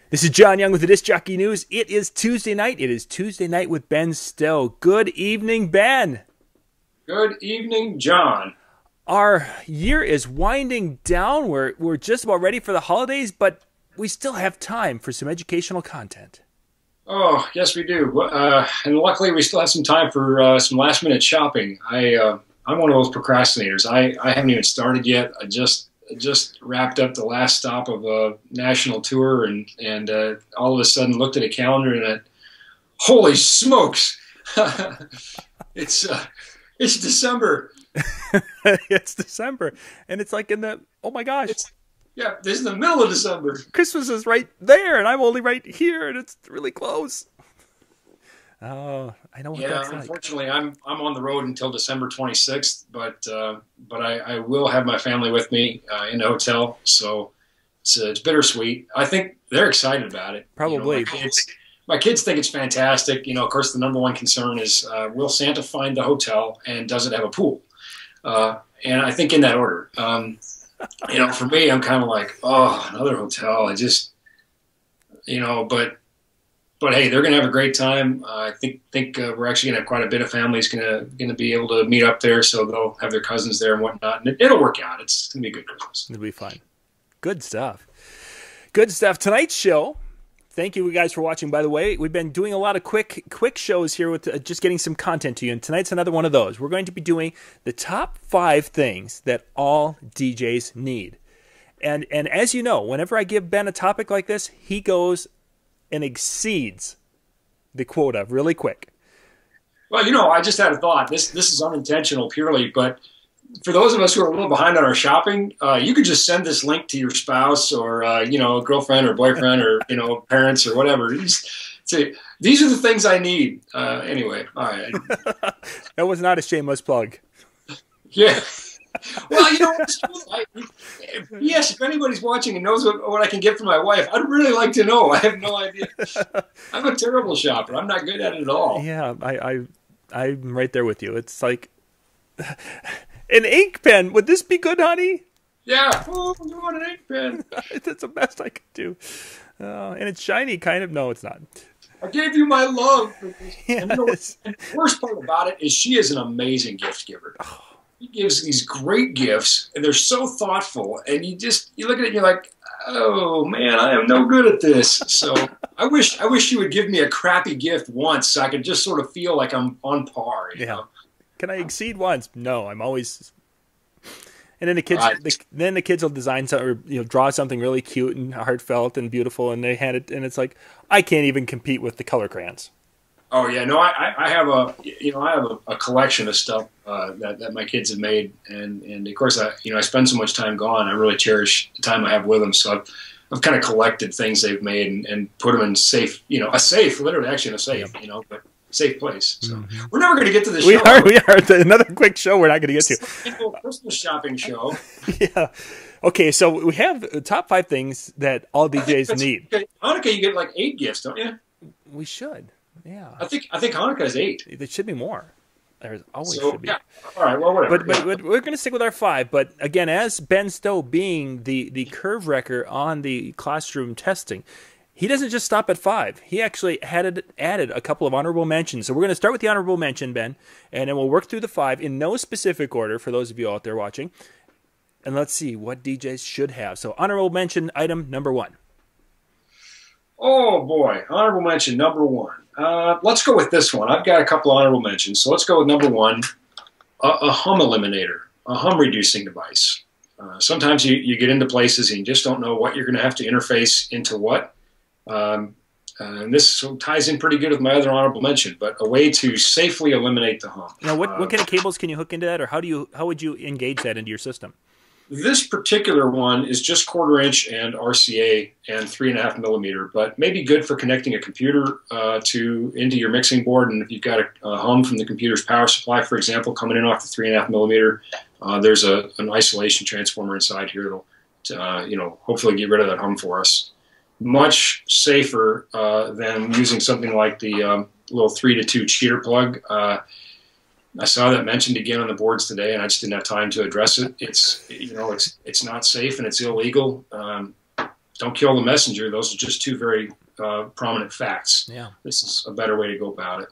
This is John Young with the Disc Jockey News. It is Tuesday night. It is Tuesday night with Ben Stowe. Good evening, Ben. Good evening, John. Our year is winding down. We're just about ready for the holidays, but we still have time for some educational content. Oh, yes, we do. And luckily, we still have some time for some last-minute shopping. I'm one of those procrastinators. I haven't even started yet. I just wrapped up the last stop of a national tour, and all of a sudden looked at a calendar and holy smokes, it's December. It's December, and it's like oh my gosh. This is the middle of December. Christmas is right there, and I'm only right here, and it's really close. Oh, I know what that's like. Unfortunately, I'm on the road until December 26th, but I will have my family with me in the hotel, so it's bittersweet. I think they're excited about it. Probably. My kids think it's fantastic. Of course, the number one concern is will Santa find the hotel, and does it have a pool? And I think in that order. For me, I'm kind of like, oh, another hotel. But hey, they're going to have a great time. I think we're actually going to have quite a bit of families going to be able to meet up there, so they'll have their cousins there and whatnot, and it'll work out. It's going to be a good Christmas. It'll be fun. Good stuff. Good stuff. Tonight's show. Thank you guys for watching. By the way, we've been doing a lot of quick shows here with just getting some content to you, and tonight's another one of those. We're going to be doing the top 5 things that all DJs need. And as you know, whenever I give Ben a topic like this, he goes and exceeds the quota really quick. Well, I just had a thought. This is unintentional purely, but for those of us who are a little behind on our shopping, you could just send this link to your spouse or girlfriend or boyfriend or parents or whatever. Say, these are the things I need. Anyway, all right. That was not a shameless plug. Yeah. Well, it's true. Yes, if anybody's watching and knows what I can get for my wife, I'd really like to know. I have no idea. I'm a terrible shopper. I'm not good at it at all. Yeah, I'm right there with you. It's like an ink pen. Would this be good, honey? Yeah. Oh, you want an ink pen? That's the best I could do. And it's shiny, kind of. No, it's not. I gave you my love. Yes. And the worst part about it is she is an amazing gift giver. He gives these great gifts, and they're so thoughtful. And you look at it, and you're like, oh man, I am no good at this. So I wish you would give me a crappy gift once, so I could just sort of feel like I'm on par. You know? Can I exceed once? No, I'm always. And then the kids will design something, or draw something really cute and heartfelt and beautiful, and they hand it, and it's like I can't even compete with the color crayons. Oh yeah, no, I have a collection of stuff that my kids have made, and of course I spend so much time gone. I really cherish the time I have with them. So I've kind of collected things they've made and put them in literally actually in a safe, but safe place. So we're never going to get to the show. We are another quick show. We're not going to get to Christmas shopping show. Yeah. Okay, so we have the top 5 things that all DJs need. Hanukkah, you get like 8 gifts, don't you? We should. Yeah. I think Hanukkah is 8. There should be more. There always should be. Yeah. All right. Well, whatever. But we're going to stick with our 5. But again, as Ben Stowe being the curve wrecker on the classroom testing, he doesn't just stop at 5. He actually added a couple of honorable mentions. So we're going to start with the honorable mention, Ben, and then we'll work through the 5 in no specific order for those of you out there watching. And let's see what DJs should have. So honorable mention item number 1. Oh boy, honorable mention number 1. Let's go with this one. I've got a couple of honorable mentions, so let's go with number 1, a hum eliminator, a hum reducing device. Sometimes you get into places and you just don't know what you're going to have to interface into what. And this ties in pretty good with my other honorable mention, but a way to safely eliminate the hum. Now, what kind of cables can you hook into that, or how would you engage that into your system? This particular one is just 1/4 inch and RCA and 3.5 millimeter, but maybe good for connecting a computer into your mixing board. And if you've got a hum from the computer's power supply, for example, coming in off the 3.5 millimeter, there's an isolation transformer inside here that'll hopefully get rid of that hum for us. Much safer than using something like the little 3-to-2 cheater plug. I saw that mentioned again on the boards today, and I just didn't have time to address it. It's not safe and it's illegal. don't kill the messenger. Those are just two very prominent facts. Yeah. This is a better way to go about it.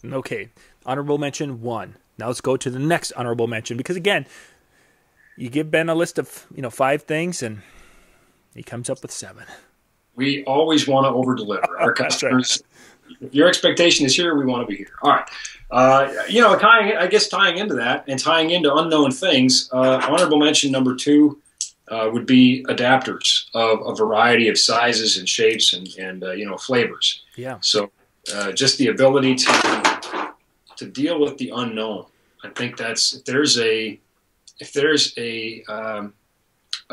Okay. Honorable mention 1. Now let's go to the next honorable mention, because again, you give Ben a list of 5 things and he comes up with 7. We always want to over-deliver. Our customers, if your expectation is here, we want to be here. All right. Tying into that and tying into unknown things, honorable mention number 2 would be adapters of a variety of sizes and shapes and flavors. Yeah. So just the ability to deal with the unknown. I think that's if there's a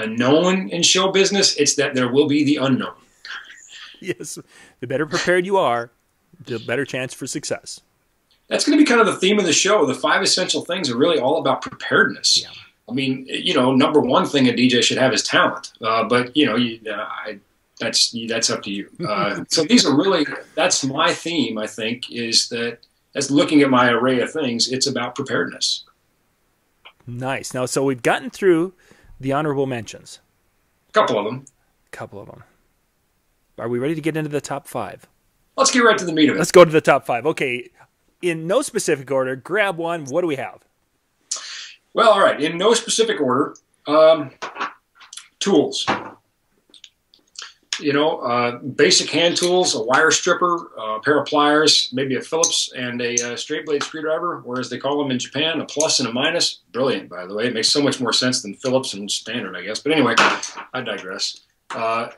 known in show business, it's that there will be the unknown. Yes. The better prepared you are, the better chance for success. That's going to be kind of the theme of the show. The 5 essential things are really all about preparedness. Yeah. I mean, number one thing a DJ should have is talent. But that's up to you. So these are really, that's my theme, I think, is that as looking at my array of things, it's about preparedness. Nice. Now, so we've gotten through the honorable mentions. A couple of them. Are we ready to get into the top 5? Let's get right to the meat of it. Let's go to the top 5. Okay. In no specific order, grab one. What do we have? Well, all right. In no specific order, tools. Basic hand tools, a wire stripper, a pair of pliers, maybe a Phillips, and a straight blade screwdriver, or as they call them in Japan, a plus and a minus. Brilliant, by the way. It makes so much more sense than Phillips and standard, I guess. But anyway, I digress. I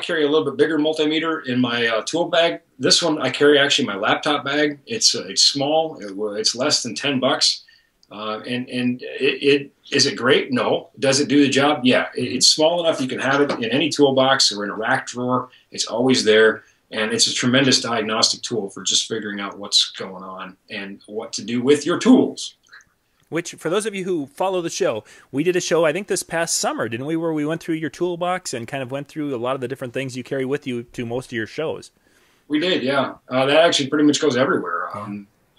carry a little bit bigger multimeter in my tool bag. This one I carry actually in my laptop bag. It's small. It's less than $10. Is it great? No. Does it do the job? Yeah. It's small enough you can have it in any toolbox or in a rack drawer. It's always there, and it's a tremendous diagnostic tool for just figuring out what's going on and what to do with your tools. Which, for those of you who follow the show, we did a show, I think this past summer, didn't we, where we went through your toolbox and kind of went through a lot of the different things you carry with you to most of your shows. We did, yeah. That actually pretty much goes everywhere.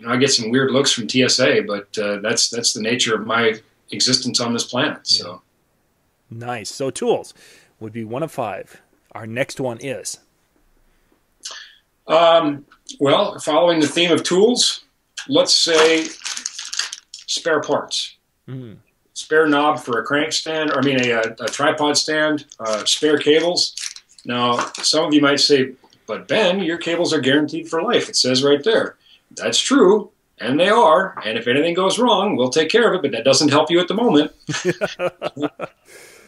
I get some weird looks from TSA, but that's the nature of my existence on this planet. So, nice. So tools would be 1 of 5. Our next one is? Well, following the theme of tools, let's say spare parts. Mm. Spare knob for a crank stand, a tripod stand, spare cables. Now, some of you might say, but Ben, your cables are guaranteed for life. It says right there. That's true, and they are. And if anything goes wrong, we'll take care of it, but that doesn't help you at the moment.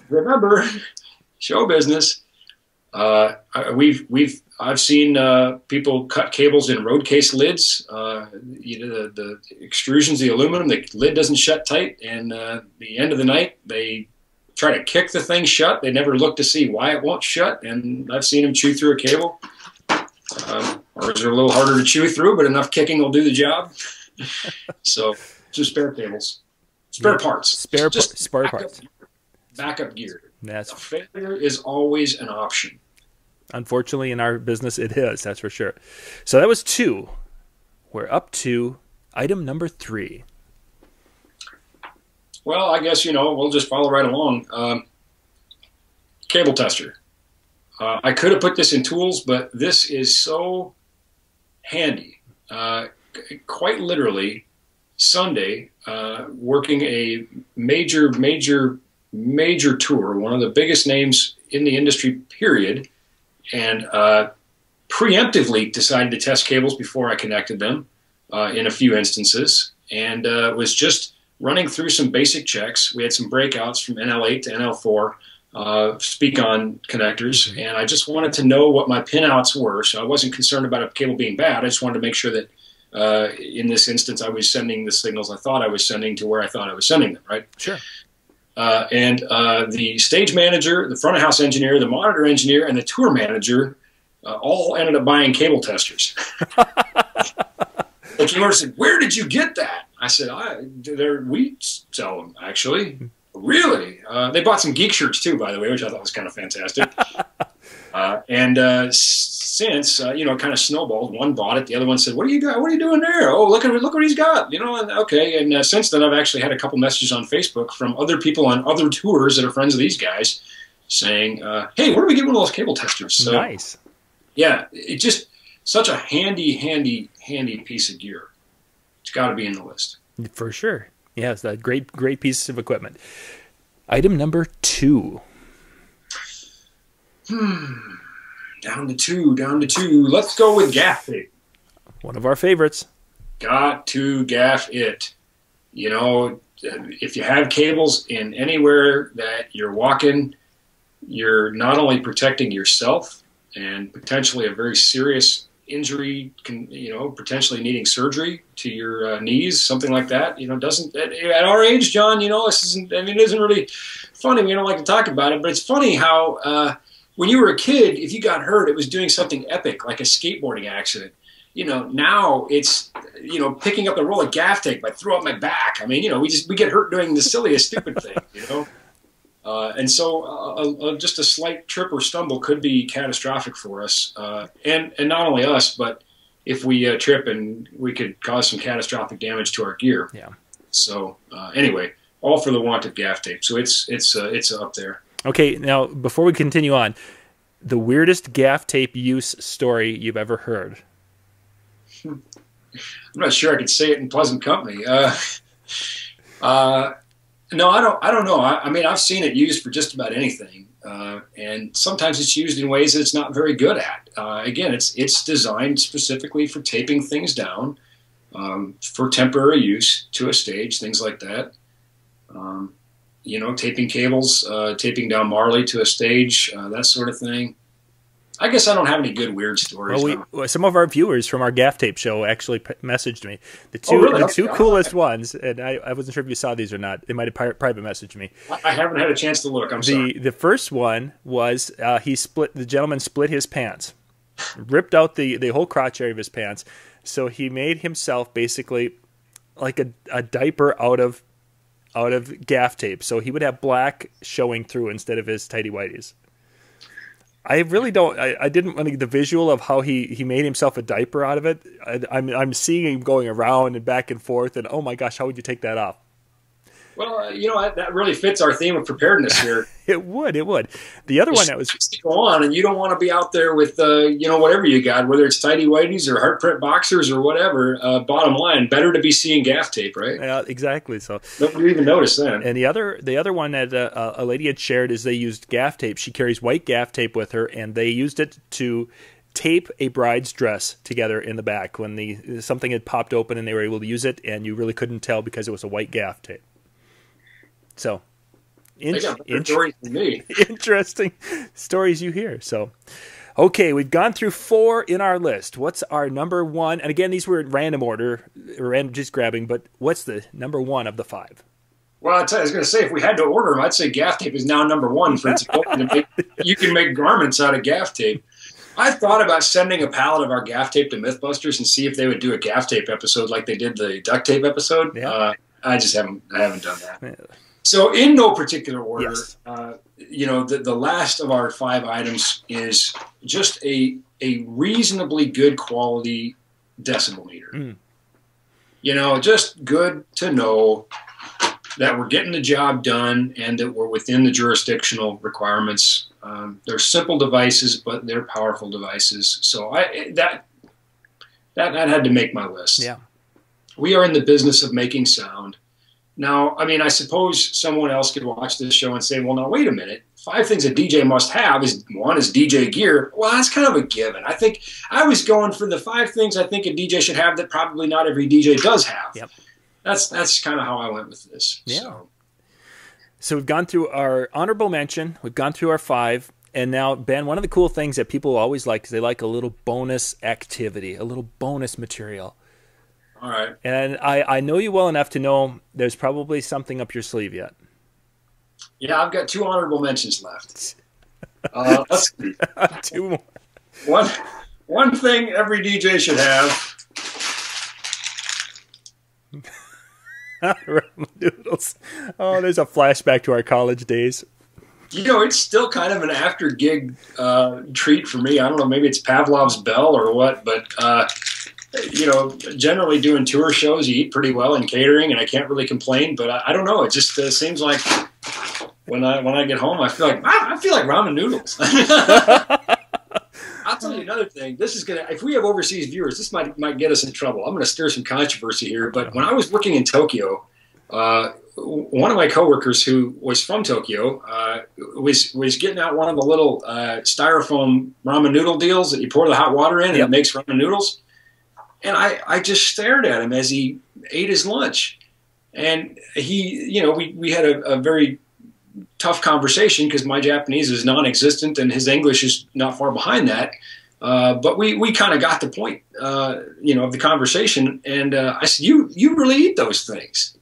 Remember, show business. I've seen people cut cables in road case lids. The extrusions, the aluminum, the lid doesn't shut tight, and the end of the night they try to kick the thing shut. They never look to see why it won't shut, and I've seen them chew through a cable. Ours are a little harder to chew through, but enough kicking will do the job. So, just spare cables, spare parts, spare parts, backup gear. That's failure is always an option. Unfortunately, in our business, it is. That's for sure. So that was 2. We're up to item number 3. Well, I guess we'll just follow right along. Cable tester. I could have put this in tools, but this is so handy. Quite literally, Sunday, working a major tour, one of the biggest names in the industry, period, and preemptively decided to test cables before I connected them in a few instances, and was just running through some basic checks. We had some breakouts from NL8 to NL4. Speak-on connectors, and I just wanted to know what my pinouts were, so I wasn't concerned about a cable being bad. I just wanted to make sure that in this instance I was sending the signals I thought I was sending to where I thought I was sending them, right? Sure. And the stage manager, the front of house engineer, the monitor engineer, and the tour manager all ended up buying cable testers. The tour said, "Where did you get that?" I said, "We sell them, actually." Really? They bought some geek shirts too, by the way, which I thought was kind of fantastic. Since it kind of snowballed. One bought it. The other one said, "What do you got? What are you doing there? Oh, look what he's got." And okay. And since then, I've actually had a couple messages on Facebook from other people on other tours that are friends of these guys, saying, "Hey, where do we get one of those cable testers?" So, nice. Yeah, it just such a handy piece of gear. It's got to be in the list for sure. Yeah, it's a great piece of equipment. Item number 2. Down to two. Let's go with gaff tape. One of our favorites. Got to gaff it. You know, if you have cables in anywhere that you're walking, you're not only protecting yourself and potentially a very serious injury, potentially needing surgery to your knees, something like that. Doesn't at our age, John, this isn't. I mean, it isn't really funny. We don't like to talk about it, but it's funny how when you were a kid, if you got hurt, it was doing something epic, like a skateboarding accident. Now it's picking up the roll of gaff tape. I threw out my back. I mean, we get hurt doing the silliest stupid thing. And so just a slight trip or stumble could be catastrophic for us. And not only us, but if we trip, and we could cause some catastrophic damage to our gear. Yeah. So anyway, all for the want of gaff tape. So it's up there. Okay, now before we continue on, the weirdest gaff tape use story you've ever heard. I'm not sure I could say it in pleasant company. No, I don't know. I mean, I've seen it used for just about anything, and sometimes it's used in ways that it's not very good at. Again, it's designed specifically for taping things down, for temporary use to a stage, things like that. Taping cables, taping down Marley to a stage, that sort of thing. I guess I don't have any good weird stories. Well, some of our viewers from our gaff tape show actually messaged me. The two coolest ones, and I wasn't sure if you saw these or not. They might have private messaged me. I haven't had a chance to look. I'm sorry. The first one was the gentleman split his pants, ripped out the whole crotch area of his pants. So he made himself basically like a diaper out of gaff tape. So he would have black showing through instead of his tighty whities. I really don't. I didn't want to get the visual of how he made himself a diaper out of it. I'm seeing him going around and back and forth, and oh my gosh, how would you take that off? Well, that really fits our theme of preparedness here. It would. The other one that was go on, and you don't want to be out there with whatever you got, whether it's tighty whities or heart print boxers or whatever. Bottom line, better to be seeing gaff tape, right? Yeah, exactly. So nobody even noticed then. And the other one that a lady had shared is they used gaff tape. She carries white gaff tape with her, and they used it to tape a bride's dress together in the back when something had popped open, and they were able to use it, and you really couldn't tell because it was a white gaff tape. So, stories than me. Interesting stories you hear. So, okay, we've gone through 4 in our list. What's our number 1? And again, these were in random order, just grabbing. But what's the number 1 of the 5? Well, I was going to say, if we had to order them, I'd say gaff tape is now number 1 for its ability to make. You can make garments out of gaff tape. I thought about sending a pallet of our gaff tape to Mythbusters and see if they would do a gaff tape episode like they did the duct tape episode. Yeah. I haven't done that. Yeah. So in no particular order, yes. The last of our 5 items is just a reasonably good quality decibel meter. Just good to know that we're getting the job done and that we're within the jurisdictional requirements. They're simple devices, but they're powerful devices. So that had to make my list. Yeah. We are in the business of making sound. Now, I mean, I suppose someone else could watch this show and say, well, now, wait a minute. 5 things a DJ must have is, one is DJ gear. Well, that's kind of a given. I think I was going for the 5 things I think a DJ should have that probably not every DJ does have. Yep. That's kind of how I went with this. Yeah. So we've gone through our honorable mention. We've gone through our 5. And now, Ben, one of the cool things that people always like is they like a little bonus activity, a little bonus material. All right. And I know you well enough to know there's probably something up your sleeve yet. Yeah, I've got 2 honorable mentions left. Let's see. 2 more. One thing every DJ should have. Ramen noodles. Oh, there's a flashback to our college days. It's still kind of an after-gig treat for me. I don't know, maybe it's Pavlov's bell or what, but generally doing tour shows, you eat pretty well in catering, and I can't really complain. But I don't know. It just seems like when I get home, I feel like ramen noodles. I'll tell you another thing. This is if we have overseas viewers, this might get us in trouble. I'm gonna stir some controversy here. But when I was working in Tokyo, one of my coworkers who was from Tokyo was getting out one of the little styrofoam ramen noodle deals that you pour the hot water in and it makes ramen noodles. And I just stared at him as he ate his lunch. And he, we had a very tough conversation because my Japanese is non-existent and his English is not far behind that. But we kind of got the point, of the conversation. And I said, you really eat those things?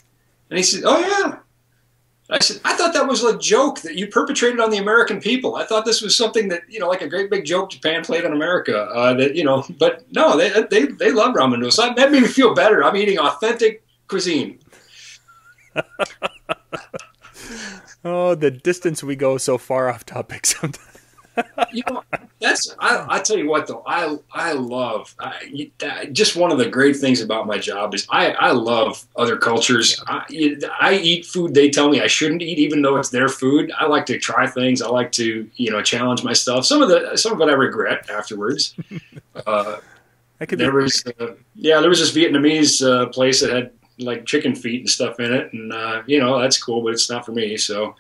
And he said, oh, yeah. I said, I thought that was a joke that you perpetrated on the American people. I thought this was something that, like a great big joke Japan played on America. But no, they love ramen noodles. So that made me feel better. I'm eating authentic cuisine. Oh, the distance we go so far off topic sometimes. I tell you what though, I love just one of the great things about my job is I love other cultures. I eat food they tell me I shouldn't eat, even though it's their food. I like to try things. I like to challenge myself. Some of it I regret afterwards. There was this Vietnamese place that had like chicken feet and stuff in it, and that's cool, but it's not for me. So.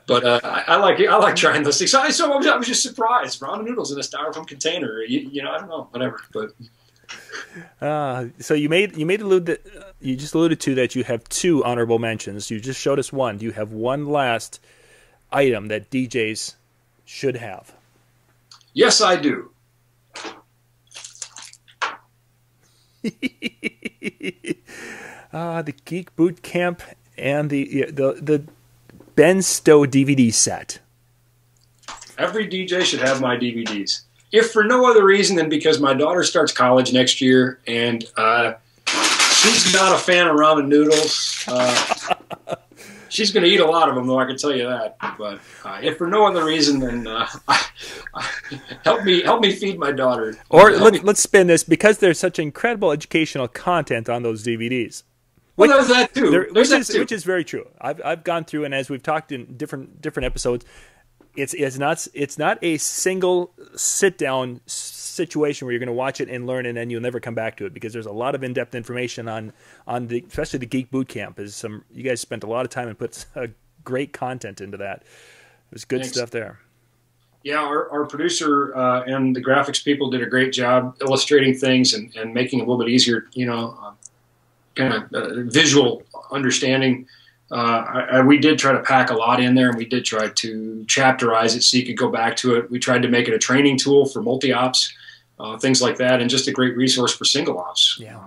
But I like trying those things. So I was just surprised. Ramen noodles in a styrofoam container. I don't know, whatever. But so you just alluded to that you have 2 honorable mentions. You just showed us one. Do you have one last item that DJs should have? Yes, I do. The Geek Boot Camp and the Ben Stowe DVD set. Every DJ should have my DVDs. If for no other reason than because my daughter starts college next year, and she's not a fan of ramen noodles. She's going to eat a lot of them, though, I can tell you that. But if for no other reason, then help me feed my daughter. Or let's spin this, because there's such incredible educational content on those DVDs. Well, there's that too. Which is very true. I've gone through, and as we've talked in different episodes, it's not a single sit down situation where you're going to watch it and learn and then you'll never come back to it, because there's a lot of in-depth information on especially the Geek Boot Camp. You guys spent a lot of time and put great content into that. It was good stuff there. Yeah, our producer and the graphics people did a great job illustrating things and making it a little bit easier, kind of visual understanding. We did try to pack a lot in there, and we did try to chapterize it so you could go back to it. We tried to make it a training tool for multi-ops, things like that, and just a great resource for single ops. Yeah.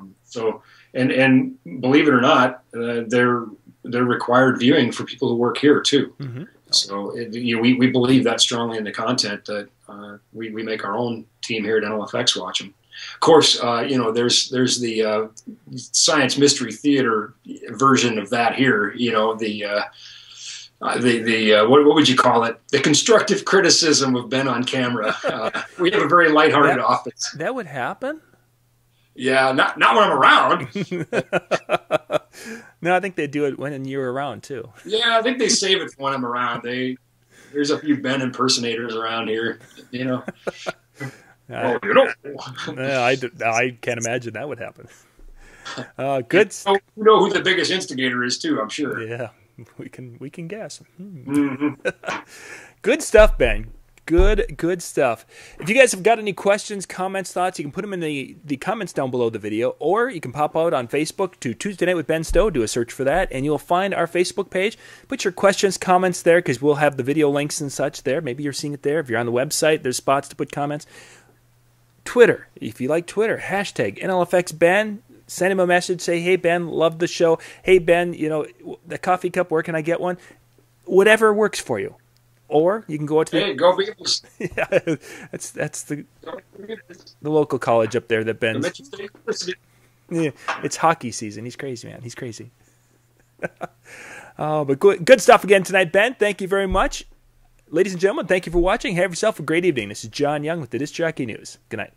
And believe it or not, they're required viewing for people who work here too. Mm-hmm. So we believe that strongly in the content that we make our own team here at NLFX watch them. Of course, there's the science mystery theater version of that here. What would you call it? The constructive criticism of Ben on camera. We have a very lighthearted office. That would happen? Yeah, not when I'm around. No, I think they do it when you're around too. Yeah, I think they save it for when I'm around. There's a few Ben impersonators around here, I can't imagine that would happen. Good. You know who the biggest instigator is too, I'm sure. Yeah, we can guess. Mm-hmm. Good stuff, Ben. Good stuff. If you guys have got any questions, comments, thoughts, you can put them in the comments down below the video, or you can pop out on Facebook to Tuesday Night with Ben Stowe, do a search for that, and you'll find our Facebook page. Put your questions, comments there, because we'll have the video links and such there. Maybe you're seeing it there. If you're on the website, there's spots to put comments. Twitter, if you like Twitter, hashtag NLFXBen. Send him a message, say, hey, Ben, love the show. Hey, Ben, the coffee cup, where can I get one? Whatever works for you. Or you can go to go Beagles. Yeah, that's the local college up there that Ben's. Yeah, it's hockey season. He's crazy, man. He's crazy. But good stuff again tonight, Ben. Thank you very much. Ladies and gentlemen, thank you for watching. Have yourself a great evening. This is John Young with the Disc Jockey News. Good night.